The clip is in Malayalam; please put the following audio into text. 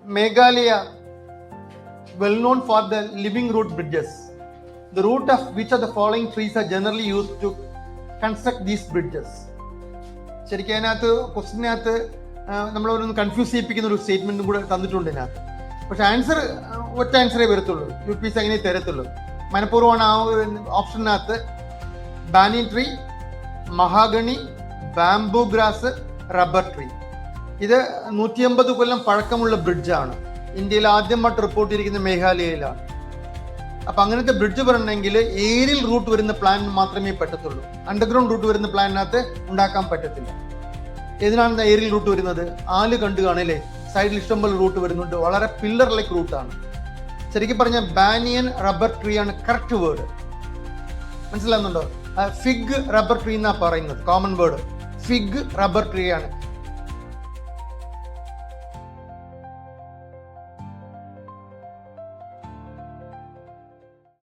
Meghalaya, well known for the living root bridges. The root of which of the following trees are generally used to construct these bridges? ശരിക്കും അതിനകത്ത് ക്വസ്റ്റിനകത്ത് നമ്മളൊന്ന് കൺഫ്യൂസ് ചെയ്യിപ്പിക്കുന്ന ഒരു സ്റ്റേറ്റ്മെന്റും കൂടെ തന്നിട്ടുണ്ട് ഇതിനകത്ത്. പക്ഷെ ആൻസർ ഒറ്റ ആൻസറേ വരത്തുള്ളൂ, UPSC അങ്ങനെ തരത്തുള്ളൂ. മനഃപൂർവ്വമാണ് ആ ഓപ്ഷനകത്ത് banyan tree, mahogany, bamboo grass, rubber tree. ഇത് 150 കൊല്ലം പഴക്കമുള്ള ബ്രിഡ്ജാണ്. ഇന്ത്യയിൽ ആദ്യമായിട്ട് റിപ്പോർട്ട് ചെയ്തിരിക്കുന്ന മേഘാലയയിലാണ്. അപ്പം അങ്ങനത്തെ ബ്രിഡ്ജ് വരണമെങ്കിൽ ഏരിയൽ റൂട്ട് വരുന്ന പ്ലാൻ മാത്രമേ പറ്റത്തുള്ളൂ. അണ്ടർഗ്രൗണ്ട് റൂട്ട് വരുന്ന പ്ലാനിനകത്ത് ഉണ്ടാക്കാൻ പറ്റത്തില്ല. ഏതിനാണ് ഏരിയൽ റൂട്ട് വരുന്നത്? ആല് കണ്ടു കാണല്ലേ, സൈഡിൽ ഇഷ്ടംപോലെ റൂട്ട് വരുന്നുണ്ട്. വളരെ പില്ലർ ലൈക്ക് റൂട്ടാണ്. ശരിക്കും പറഞ്ഞാൽ ബാനിയൻ റബ്ബർ ട്രീ ആണ് കറക്റ്റ് വേർഡ്. മനസ്സിലാകുന്നുണ്ടോ? ഫിഗ് റബ്ബർ ട്രീ എന്നാ പറയുന്നത്, common word. Fig rubber tree ആണ്.